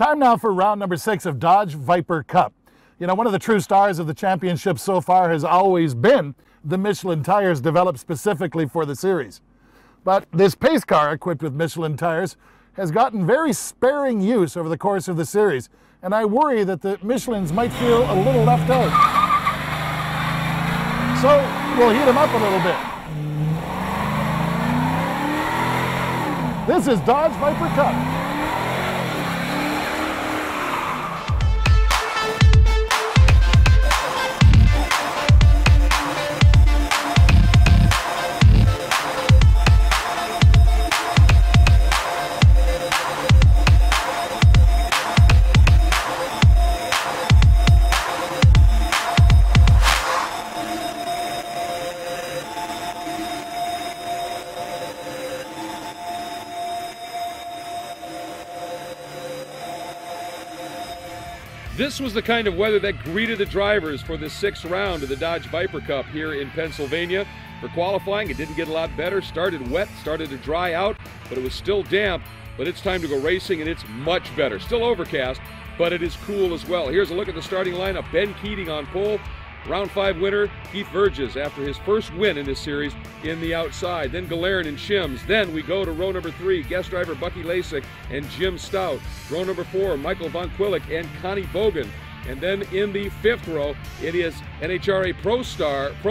Time now for round number 6 of Dodge Viper Cup. You know, one of the true stars of the championship so far has always been the Michelin tires developed specifically for the series. But this pace car equipped with Michelin tires has gotten very sparing use over the course of the series, and I worry that the Michelins might feel a little left out. So we'll heat them up a little bit. This is Dodge Viper Cup. This was the kind of weather that greeted the drivers for the 6th round of the Dodge Viper Cup here in Pennsylvania. For qualifying, it didn't get a lot better. Started wet, started to dry out, but it was still damp. But it's time to go racing, and it's much better. Still overcast, but it is cool as well. Here's a look at the starting lineup. Ben Keating on pole. Round 5 winner, Keith Verges, after his first win in this series in the outside. Then Galerne and Schimsk. Then we go to row number 3, guest driver Bucky Lasek and Jim Stout. Row number 4, Michael Von Quilich and Connie Bogan. And then in the 5th row, it is NHRA Pro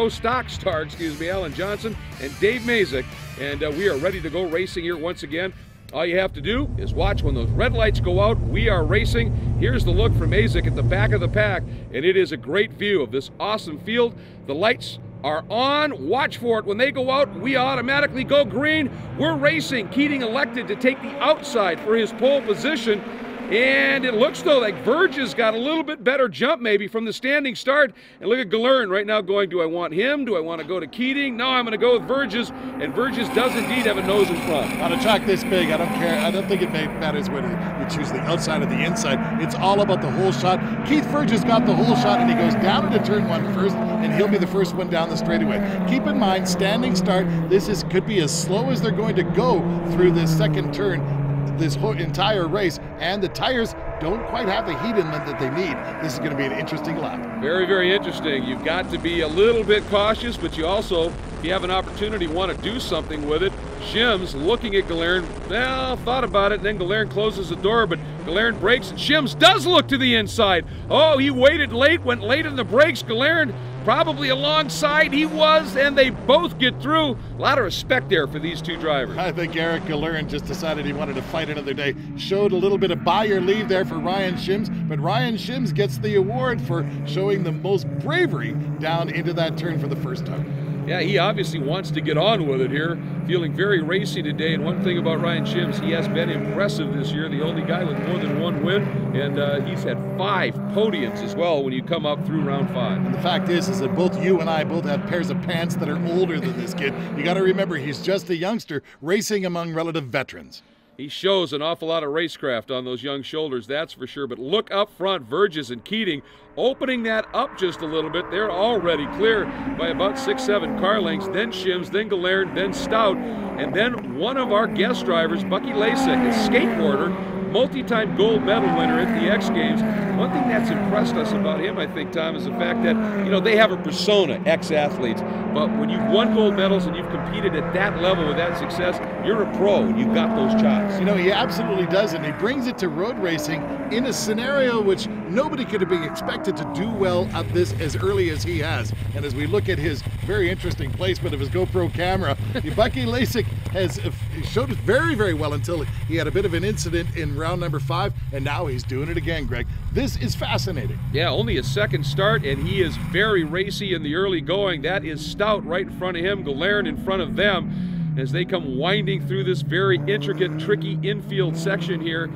Stock star, Alan Johnson and Dave Mazik. And we are ready to go racing here once again. All you have to do is watch when those red lights go out. We are racing. Here's the look from Mazik at the back of the pack, and it is a great view of this awesome field. The lights are on. Watch for it. When they go out, we automatically go green. We're racing. Keating elected to take the outside for his pole position. And it looks, though, like Verges got a little bit better jump maybe from the standing start. And look at Galerne right now going, do I want him? Do I want to go to Keating? No, I'm going to go with Verges. And Verges does indeed have a nose in front. On a track this big, I don't care. I don't think it matters whether you choose the outside or the inside. It's all about the whole shot. Keith Verges got the whole shot, and he goes down into turn 1 first, and he'll be the first one down the straightaway. Keep in mind, standing start, this could be as slow as they're going to go through this second turn this whole entire race, and the tires don't quite have the heat in them that they need. This is going to be an interesting lap. Very, very interesting. You've got to be a little bit cautious, but you also, if you have an opportunity, want to do something with it. Schimsk looking at Galerne, well, thought about it, and then Galerne closes the door, but Galerne brakes, and Schimsk does look to the inside. Oh, he waited late, went late in the brakes. Galerne probably alongside he was, and they both get through. A lot of respect there for these two drivers. I think Eric Galerne just decided he wanted to fight another day. Showed a little bit of buy your leave there for Ryan Schimsk, but Ryan Schimsk gets the award for showing the most bravery down into that turn for the first time. Yeah, he obviously wants to get on with it here. Feeling very racy today, and one thing about Ryan Schimsk, he has been impressive this year. The only guy with more than 1 win, and he's had 5 podiums as well when you come up through round 5. And the fact is that both you and I both have pairs of pants that are older than this kid. You got to remember, he's just a youngster racing among relative veterans. He shows an awful lot of racecraft on those young shoulders, that's for sure. But look up front, Verges and Keating opening that up just a little bit. They're already clear by about 6-7 car lengths. Then Schimsk, then Galerne, then Stout. And then one of our guest drivers, Bucky Lasek, a skateboarder, multi-time gold medal winner at the X Games. One thing that's impressed us about him, I think, Tom, is the fact that, you know, they have a persona, ex-athletes, but when you've won gold medals and you've competed at that level with that success, you're a pro and you've got those chops. You know, he absolutely does, and he brings it to road racing in a scenario which nobody could have been expected to do well at this as early as he has. And as we look at his very interesting placement of his GoPro camera, Bucky Lasek has showed it very, very well until he had a bit of an incident in round number 5, and now he's doing it again, Greg. This is fascinating. Yeah, only a second start, and he is very racy in the early going. That is Stout right in front of him, Galerne in front of them, as they come winding through this very intricate, tricky infield section here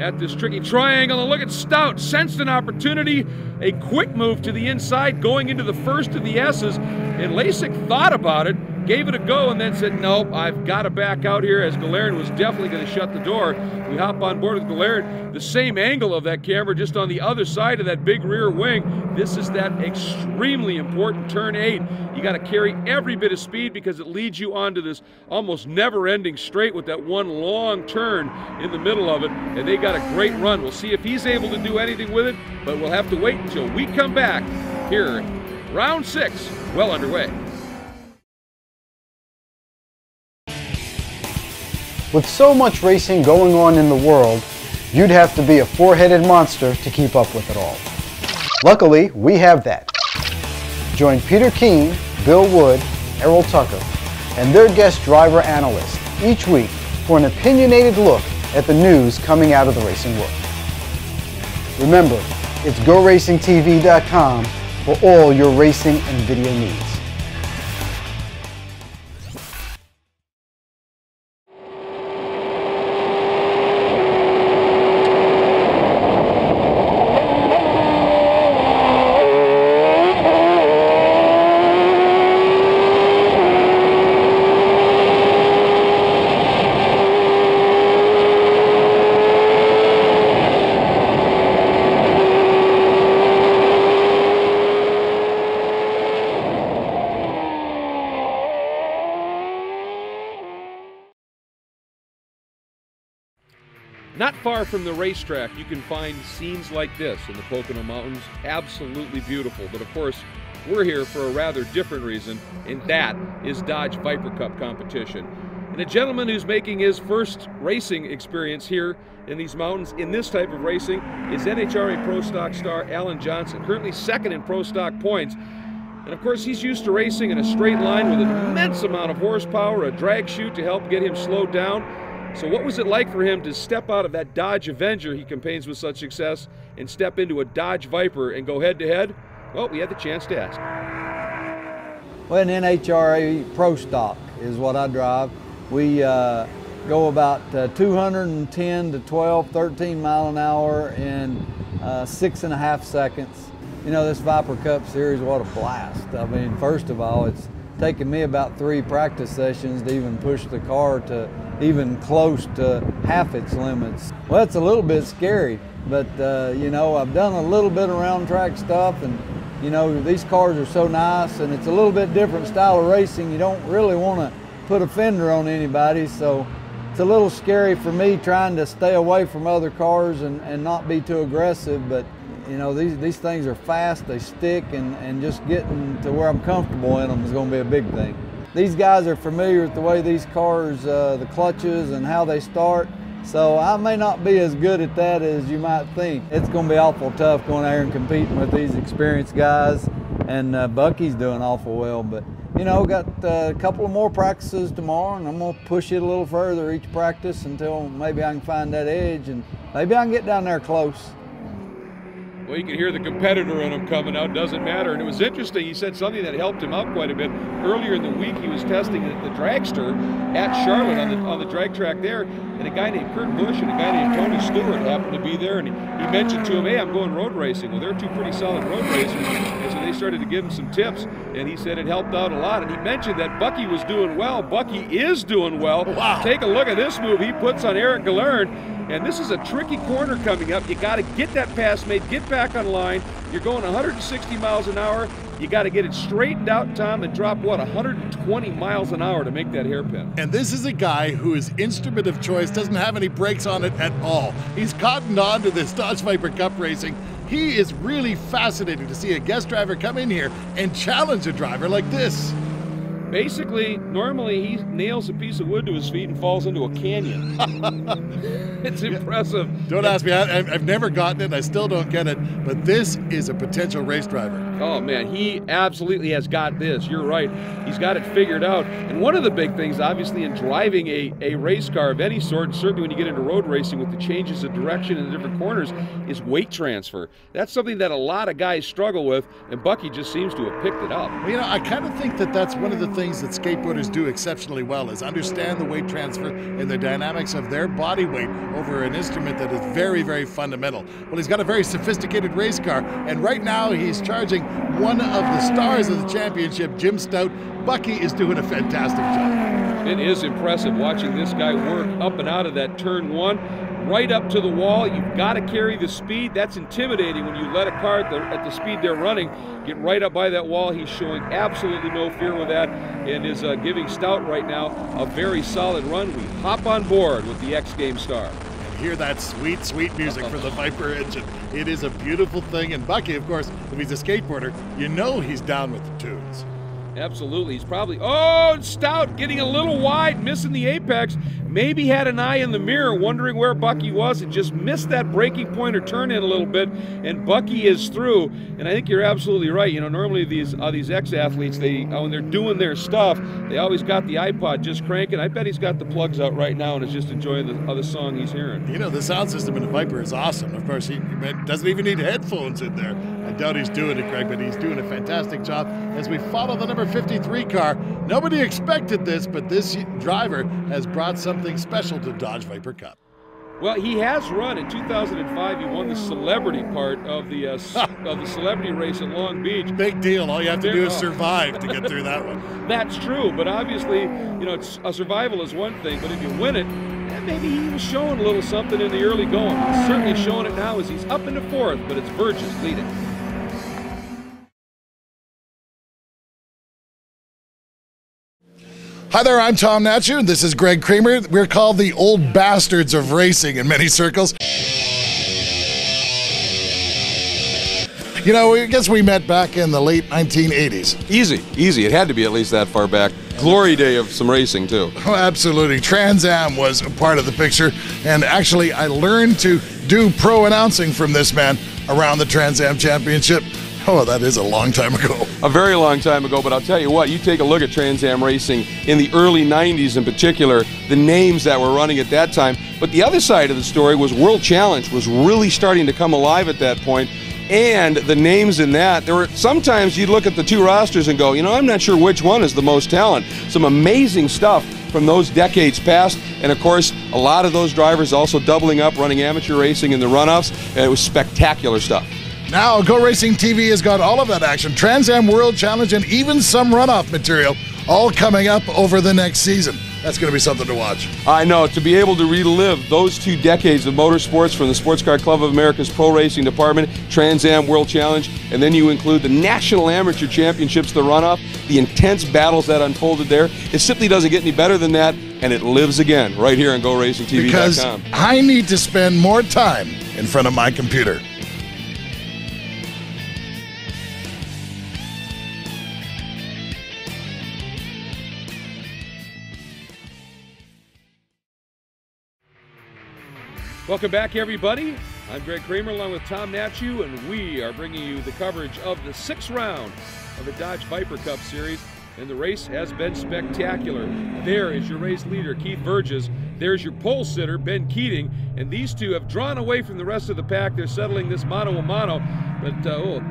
at this tricky triangle. And look at Stout, sensed an opportunity, a quick move to the inside, going into the first of the S's, and Lasek thought about it, gave it a go and then said, nope, I've got to back out here, as Galerne was definitely going to shut the door. We hop on board with Galerne, the same angle of that camera, just on the other side of that big rear wing. This is that extremely important turn 8. You got to carry every bit of speed because it leads you onto this almost never-ending straight with that one long turn in the middle of it, and they got a great run. We'll see if he's able to do anything with it, but we'll have to wait until we come back here. Round 6, well underway. With so much racing going on in the world, you'd have to be a four-headed monster to keep up with it all. Luckily, we have that. Join Peter Keene, Bill Wood, Errol Tucker, and their guest driver analyst each week for an opinionated look at the news coming out of the racing world. Remember, it's GoRacingTV.com for all your racing and video needs. Not far from the racetrack, you can find scenes like this in the Pocono Mountains. Absolutely beautiful. But of course, we're here for a rather different reason, and that is Dodge Viper Cup competition. And a gentleman who's making his first racing experience here in these mountains in this type of racing is NHRA Pro Stock star Alan Johnson, currently second in Pro Stock points. And of course, he's used to racing in a straight line with an immense amount of horsepower, a drag chute to help get him slowed down. So what was it like for him to step out of that Dodge Avenger he campaigns with such success and step into a Dodge Viper and go head-to-head? Well, we had the chance to ask. Well, an NHRA Pro Stock is what I drive. We go about 210 to 12, 13 mile an hour in 6.5 seconds. You know, this Viper Cup series, what a blast. I mean, first of all, it's taken me about 3 practice sessions to even push the car to even close to half its limits. Well, it's a little bit scary, but you know, I've done a little bit of round track stuff, and you know, these cars are so nice, and it's a little bit different style of racing. You don't really want to put a fender on anybody, so it's a little scary for me trying to stay away from other cars and not be too aggressive, but you know, these things are fast, they stick, and just getting to where I'm comfortable in them is going to be a big thing. These guys are familiar with the way these cars, the clutches and how they start, so I may not be as good at that as you might think. It's going to be awful tough going out here and competing with these experienced guys, and Bucky's doing awful well, but you know, got a couple of more practices tomorrow, and I'm going to push it a little further each practice until maybe I can find that edge, and maybe I can get down there close. Well, you can hear the competitor in him coming out, doesn't matter. And it was interesting, he said something that helped him out quite a bit. Earlier in the week, he was testing the dragster at Charlotte on the drag track there, and a guy named Kurt Busch and a guy named Tony Stewart happened to be there, and he mentioned to him, hey, I'm going road racing. Well, they're two pretty solid road racers, and so they started to give him some tips, and he said it helped out a lot. And he mentioned that Bucky was doing well. Bucky is doing well. Wow. Take a look at this move he puts on Eric Galerne. And this is a tricky corner coming up. You got to get that pass made, get back on line. You're going 160 miles an hour. You got to get it straightened out, Tom, and drop, what, 120 miles an hour to make that hairpin. And this is a guy whose instrument of choice doesn't have any brakes on it at all. He's cottoned on to this Dodge Viper Cup racing. He is really fascinating to see a guest driver come in here and challenge a driver like this. Basically, normally he nails a piece of wood to his feet and falls into a canyon. It's impressive. Don't ask me. I've never gotten it. I still don't get it. But this is a potential race driver. Oh, man, he absolutely has got this. You're right. He's got it figured out. And one of the big things, obviously, in driving a race car of any sort, certainly when you get into road racing with the changes of direction in the different corners, is weight transfer. That's something that a lot of guys struggle with, and Bucky just seems to have picked it up. Well, you know, I kind of think that that's one of the things that skateboarders do exceptionally well, is understand the weight transfer and the dynamics of their body weight over an instrument that is very, very fundamental. Well, he's got a very sophisticated race car, and right now he's charging one of the stars of the championship, Jim Stout. Bucky is doing a fantastic job. It is impressive watching this guy work up and out of that turn one, right up to the wall. You've got to carry the speed. That's intimidating when you let a car at the speed they're running get right up by that wall. He's showing absolutely no fear with that and is giving Stout right now a very solid run. We hop on board with the X Games star. Hear that sweet, sweet music from the Viper engine. It is a beautiful thing. And Bucky, of course, if he's a skateboarder, you know he's down with the tunes. Absolutely. He's probably, oh, Stout getting a little wide, missing the apex. Maybe had an eye in the mirror wondering where Bucky was and just missed that braking point or turn in a little bit, and Bucky is through. And I think you're absolutely right. You know, normally these ex-athletes, when they're doing their stuff, they always got the iPod just cranking. I bet he's got the plugs out right now and is just enjoying the other song he's hearing. You know, the sound system in the Viper is awesome. Of course, he doesn't even need headphones in there. I doubt he's doing it, Greg, but he's doing a fantastic job as we follow the number 53 car. Nobody expected this, but this driver has brought something special to Dodge Viper Cup. Well, he has run in 2005. He won the celebrity part of the celebrity race at Long Beach. Big deal. All you have to do is survive to get through that one. That's true, but obviously, you know, a survival is one thing, but if you win it, maybe he was showing a little something in the early going. He's certainly showing it now as he's up into fourth, but it's Verges leading. Hi there, I'm Tom Natchu, and this is Greg Kramer. We're called the old bastards of racing in many circles. You know, I guess we met back in the late 1980s. Easy. It had to be at least that far back. Glory day of some racing, too. Oh, absolutely. Trans Am was a part of the picture, and actually I learned to do pro announcing from this man around the Trans Am Championship. Oh, that is a long time ago. A very long time ago, but I'll tell you what, you take a look at Trans Am racing in the early 90s in particular, the names that were running at that time. But the other side of the story was World Challenge was really starting to come alive at that point. And the names in that, there were sometimes you'd look at the two rosters and go, you know, I'm not sure which one is the most talent. Some amazing stuff from those decades past. And of course, a lot of those drivers also doubling up, running amateur racing in the runoffs. And it was spectacular stuff. Now, Go Racing TV has got all of that action. Trans Am World Challenge and even some runoff material all coming up over the next season. That's going to be something to watch. I know. To be able to relive those 2 decades of motorsports from the Sports Car Club of America's Pro Racing Department, Trans Am World Challenge, and then you include the National Amateur Championships, the runoff, the intense battles that unfolded there. It simply doesn't get any better than that, and it lives again right here on GoRacingTV.com. Because I need to spend more time in front of my computer. Welcome back, everybody. I'm Greg Kramer along with Tom Natchu, and we are bringing you the coverage of the 6th round of the Dodge Viper Cup Series. And the race has been spectacular. There is your race leader, Keith Verges. There's your pole sitter, Ben Keating. And these two have drawn away from the rest of the pack. They're settling this mano-a-mano. But,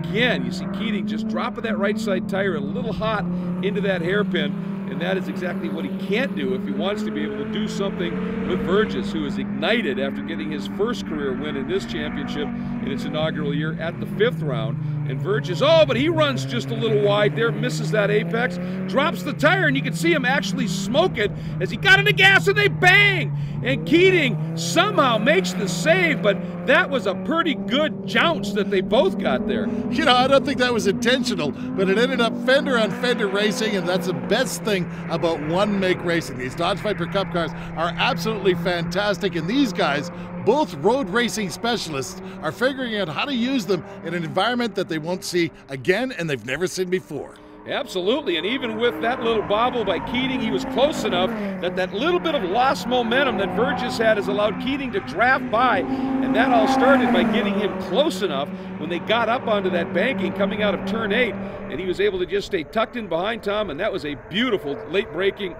again, you see Keating just dropping that right side tire a little hot into that hairpin. And that is exactly what he can't do if he wants to be able to do something with Verges, who is ignited after getting his first career win in this championship in its inaugural year at the 5th round. And Verges, but he runs just a little wide there, misses that apex, drops the tire, and you can see him actually smoke it as he got in the gas, and they bang! And Keating somehow makes the save, but that was a pretty good jounce that they both got there. You know, I don't think that was intentional, but it ended up fender on fender racing, and that's the best thing about one-make racing. These Dodge Viper Cup cars are absolutely fantastic, and these guys, both road racing specialists, are figuring out how to use them in an environment that they won't see again and they've never seen before. Absolutely, and even with that little bobble by Keating, he was close enough that that little bit of lost momentum that Verges had has allowed Keating to draft by, and that all started by getting him close enough when they got up onto that banking coming out of turn 8, and he was able to just stay tucked in behind Tom, and that was a beautiful late braking.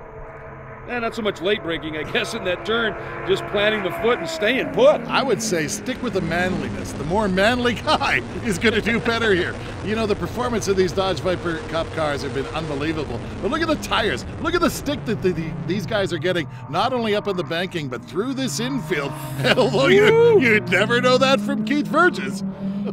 Not so much late braking, I guess, in that turn, just planting the foot and staying put. I would say stick with the manliness. The more manly guy is going to do better here. You know, the performance of these Dodge Viper Cup cars have been unbelievable. But look at the tires. Look at the stick that these guys are getting, not only up in the banking, but through this infield. Although you'd never know that from Keith Verges.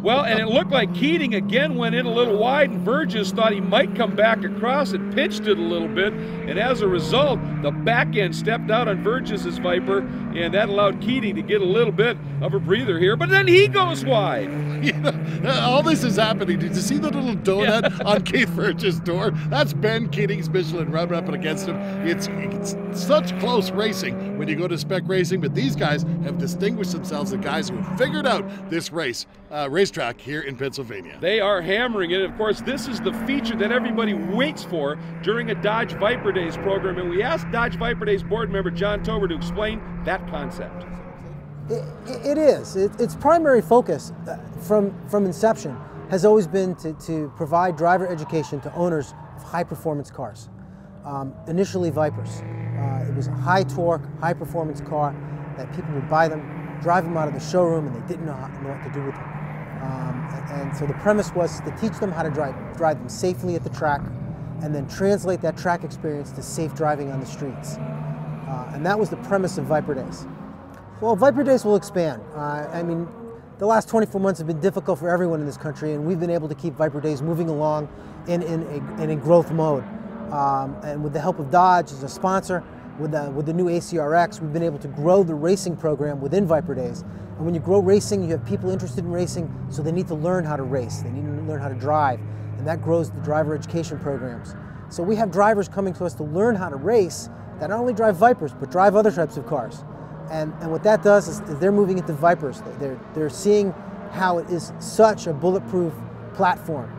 Well, and it looked like Keating again went in a little wide, and Verges thought he might come back across and pinched it a little bit. And as a result, the back end stepped out on Verges' Viper, and that allowed Keating to get a little bit of a breather here. But then he goes wide. You know, all this is happening. Did you see the little donut on Keith Verges' door? That's Ben Keating's Michelin run up against him. It's such close racing when you go to spec racing, but these guys have distinguished themselves, the guys who have figured out this racetrack here in Pennsylvania. They are hammering it. Of course, this is the feature that everybody waits for during a Dodge Viper Days program, and we asked Dodge Viper Days board member John Tober to explain that concept. It is. Its primary focus from inception has always been to provide driver education to owners of high-performance cars. Initially Vipers. It was a high-torque, high-performance car that people would buy them, drive them out of the showroom, and they didn't know what to do with them. And so the premise was to teach them how to drive them safely at the track, and then translate that track experience to safe driving on the streets. And that was the premise of Viper Days. Well, Viper Days will expand. I mean, the last 24 months have been difficult for everyone in this country, and we've been able to keep Viper Days moving along in growth mode. And with the help of Dodge as a sponsor, with the new ACRX, we've been able to grow the racing program within Viper Days. And when you grow racing, you have people interested in racing, so they need to learn how to race. They need to learn how to drive, and that grows the driver education programs. So we have drivers coming to us to learn how to race that not only drive Vipers, but drive other types of cars. And what that does is they're moving into Vipers. They're seeing how it is such a bulletproof platform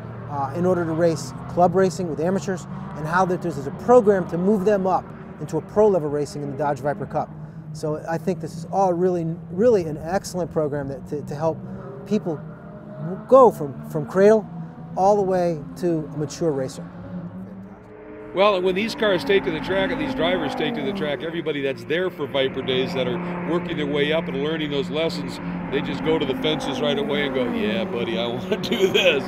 in order to race club racing with amateurs, and how that there's a program to move them up into a pro level racing in the Dodge Viper Cup. So I think this is all really an excellent program to help people go from cradle all the way to a mature racer. Well, when these cars take to the track and these drivers take to the track, everybody that's there for Viper Days that are working their way up and learning those lessons, they just go to the fences right away and go, yeah, buddy, I want to do this.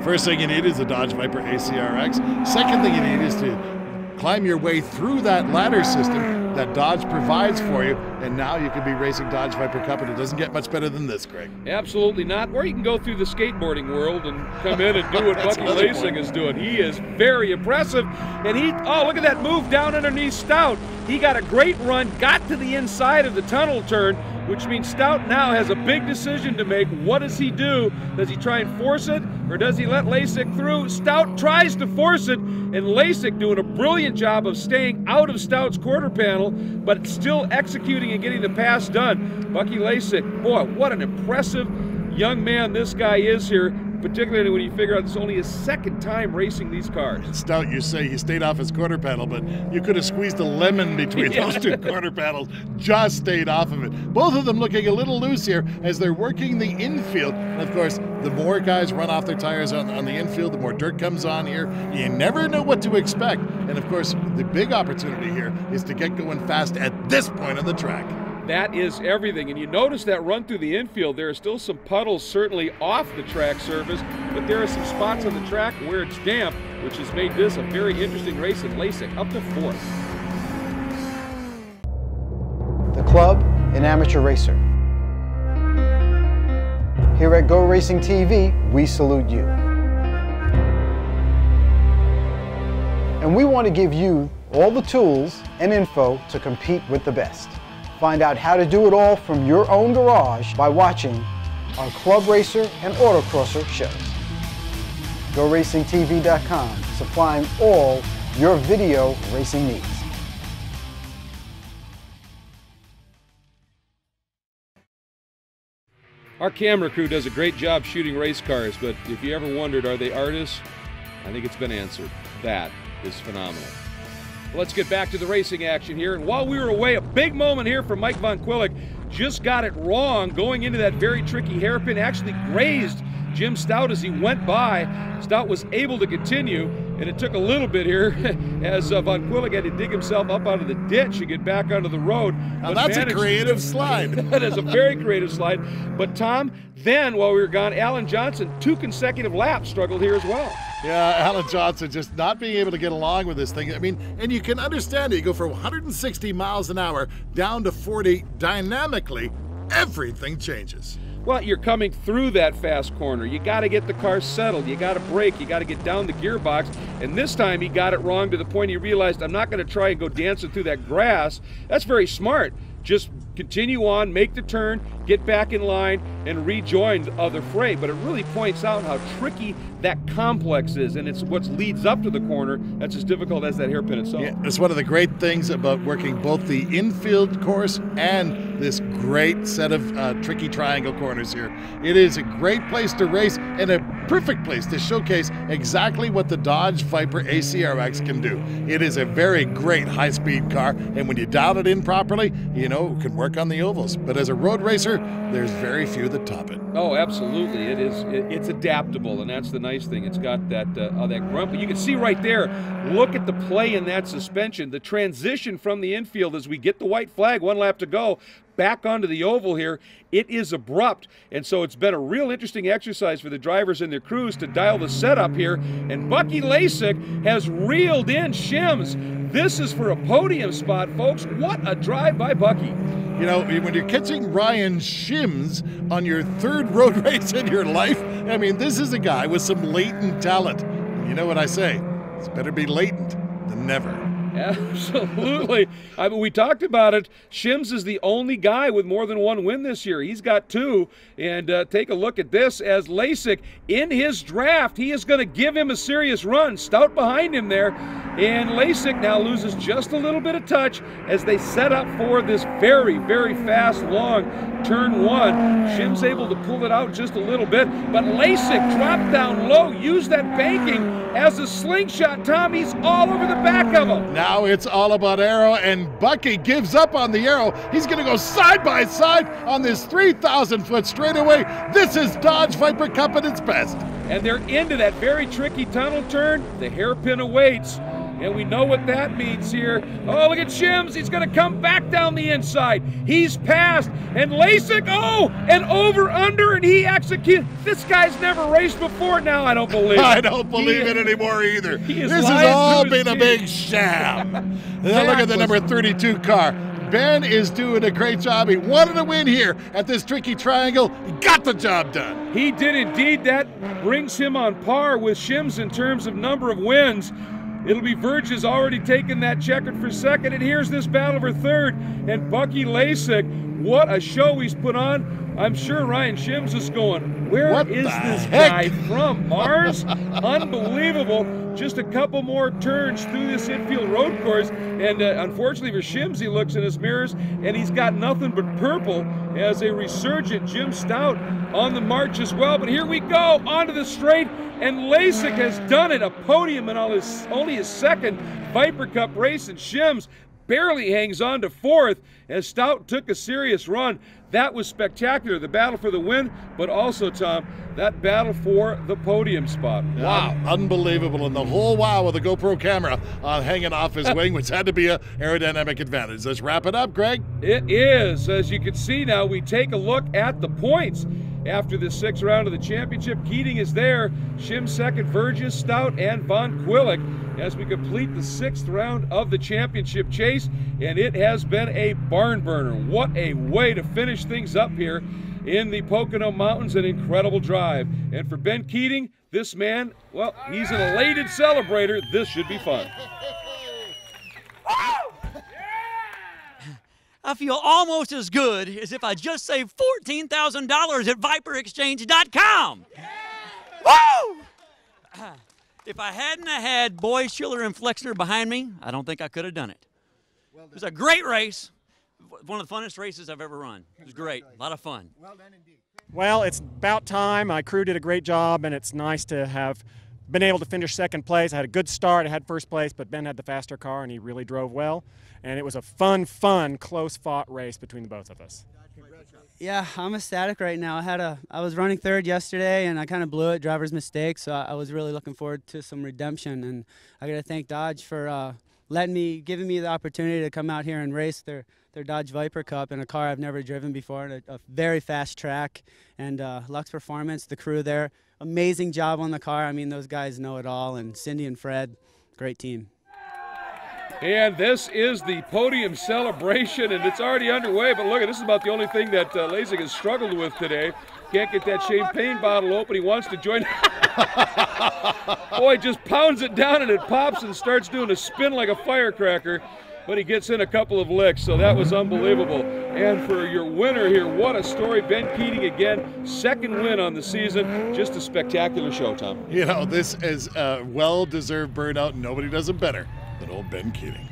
First thing you need is a Dodge Viper ACRX. Second thing you need is to climb your way through that ladder system that Dodge provides for you, and now you can be racing Dodge Viper Cup, and it doesn't get much better than this, Craig. Absolutely not. Or you can go through the skateboarding world and come in and do what Bucky Lasek is doing. He is very impressive, and oh, look at that move down underneath Stout. He got a great run, got to the inside of the tunnel turn, which means Stout now has a big decision to make. What does he do? Does he try and force it, or does he let Lasek through? Stout tries to force it, and Lasek doing a brilliant job of staying out of Stout's quarter panel, but still executing and getting the pass done. Bucky Lasek, boy, what an impressive young man this guy is here, particularly when you figure out this is only his second time racing these cars. Stout, you say he stayed off his quarter panel, but you could have squeezed a lemon between those two quarter panels, just stayed off of it. Both of them looking a little loose here as they're working the infield. And of course, the more guys run off their tires on the infield, the more dirt comes on here. You never know what to expect. And of course, the big opportunity here is to get going fast at this point on the track. That is everything. And you notice that run through the infield, there are still some puddles certainly off the track surface, but there are some spots on the track where it's damp, which has made this a very interesting race, and Lasek up to fourth. The club, an amateur racer. Here at Go Racing TV, we salute you. And we want to give you all the tools and info to compete with the best. Find out how to do it all from your own garage by watching our Club Racer and Autocrosser shows. GoRacingTV.com, supplying all your video racing needs. Our camera crew does a great job shooting race cars, but if you ever wondered, are they artists? I think it's been answered. That is phenomenal. Let's get back to the racing action here. And while we were away, a big moment here for Mike Von Quilich. Just got it wrong going into that very tricky hairpin. Actually grazed Jim Stout as he went by. Stout was able to continue, And it took a little bit here as Von Quilich had to dig himself up out of the ditch to get back onto the road. Now that's a creative slide. That is a very creative slide. But Tom, then while we were gone, Alan Johnson, 2 consecutive laps, struggled here as well. Yeah, Alan Johnson just not being able to get along with this thing. I mean, and you can understand it. You go from 160 miles an hour down to 40 dynamically. Everything changes. Well, you're coming through that fast corner. You got to get the car settled. You got to brake. You got to get down the gearbox. And this time he got it wrong to the point he realized, I'm not going to try and go dancing through that grass. That's very smart. Just continue on, make the turn, get back in line, and rejoin the other fray. But it really points out how tricky that complex is, and it's what leads up to the corner that's as difficult as that hairpin itself. Yeah, it's one of the great things about working both the infield course and this great set of tricky triangle corners here. It is a great place to race and a perfect place to showcase exactly what the Dodge Viper ACRX can do. It is a very great high-speed car, and when you dial it in properly, you know, it can work on the ovals. But as a road racer, there's very few that top it. Oh, absolutely. It is. It's adaptable, and that's the nice thing. It's got that that grunt, but you can see right there, look at the play in that suspension. The transition from the infield as we get the white flag, 1 lap to go, back onto the oval here, it is abrupt. And so it's been a real interesting exercise for the drivers and their crews to dial the setup here. And Bucky Lasek has reeled in Schimsk. This is for a podium spot, folks. What a drive by Bucky. You know, when you're catching Ryan Schimsk on your 3rd road race in your life, I mean, this is a guy with some latent talent. You know what I say? It's better be latent than never. Absolutely. I mean, we talked about it. Schimsk is the only guy with more than 1 win this year. He's got 2. And take a look at this as Lasek, in his draft, he is going to give him a serious run. Stout behind him there. And Lasek now loses just a little bit of touch as they set up for this very, very fast, long turn 1. Schimsk able to pull it out just a little bit. But Lasek dropped down low, used that banking as a slingshot. Tom, he's all over the back of him. Now it's all about aero, and Bucky gives up on the aero. He's going to go side by side on this 3,000-foot straightaway. This is Dodge Viper Cup at its best. And they're into that very tricky tunnel turn. The hairpin awaits. And we know what that means here. Oh, look at Schimsk. He's going to come back down the inside. He's passed. And Lasek, oh, and over, under, and he executes. This guy's never raced before now. I don't believe it. I don't believe it anymore either. This has all been a big sham. Now look at the number 32 car. Ben is doing a great job. He wanted to win here at this tricky triangle. He got the job done. He did indeed. That brings him on par with Schimsk in terms of number of wins. It'll be Verges already taking that checkered for 2nd, and here's this battle for 3rd. And Bucky Lasek, what a show he's put on. I'm sure Ryan Schimsk is going, where is this guy from? Mars? Unbelievable. Just a couple more turns through this infield road course, and unfortunately for Schimsk, he looks in his mirrors, and he's got nothing but purple as a resurgent Jim Stout on the march as well. But here we go, onto the straight, and Lasek has done it, a podium in only his 2nd Viper Cup race, and Schimsk barely hangs on to 4th as Stout took a serious run. That was spectacular, the battle for the win, but also, Tom, that battle for the podium spot. Wow. Unbelievable, and the whole while with a GoPro camera hanging off his wing, which had to be an aerodynamic advantage. Let's wrap it up, Greg. It is. As you can see now, we take a look at the points. After the 6th round of the championship, Keating is there, Schimsk 2nd, Verges, Stout, and Von Quilich as we complete the 6th round of the championship chase, and it has been a barn burner. What a way to finish things up here in the Pocono Mountains, an incredible drive. And for Ben Keating, this man, well, he's an elated celebrator. This should be fun. I feel almost as good as if I just saved $14,000 at viperexchange.com. Woo! If I hadn't had Boy, Schiller, and Flexner behind me, I don't think I could have done it. It was a great race. One of the funnest races I've ever run. It was great. A lot of fun. Well done indeed. Well, it's about time. My crew did a great job, and it's nice to have been able to finish 2nd place. I had a good start. I had 1st place, but Ben had the faster car, and he really drove well. And it was a fun, close-fought race between the both of us. Congratulations. Yeah, I'm ecstatic right now. I was running third yesterday, and I kind of blew it, driver's mistake. So I was really looking forward to some redemption, and I got to thank Dodge for giving me the opportunity to come out here and race their Dodge Viper Cup in a car I've never driven before, and a very fast track. And Lux Performance, the crew there, amazing job on the car. I mean, those guys know it all, and Cindy and Fred, great team. And this is the podium celebration, and it's already underway. But look, this is about the only thing that Lasek has struggled with today. Can't get that champagne bottle open. He wants to join. Boy, just pounds it down, and it pops and starts doing a spin like a firecracker. But he gets in a couple of licks, so that was unbelievable. And for your winner here, what a story. Ben Keating again, second win on the season. Just a spectacular show, Tom. You know, this is a well-deserved burnout, and nobody does it better than old Ben Keating.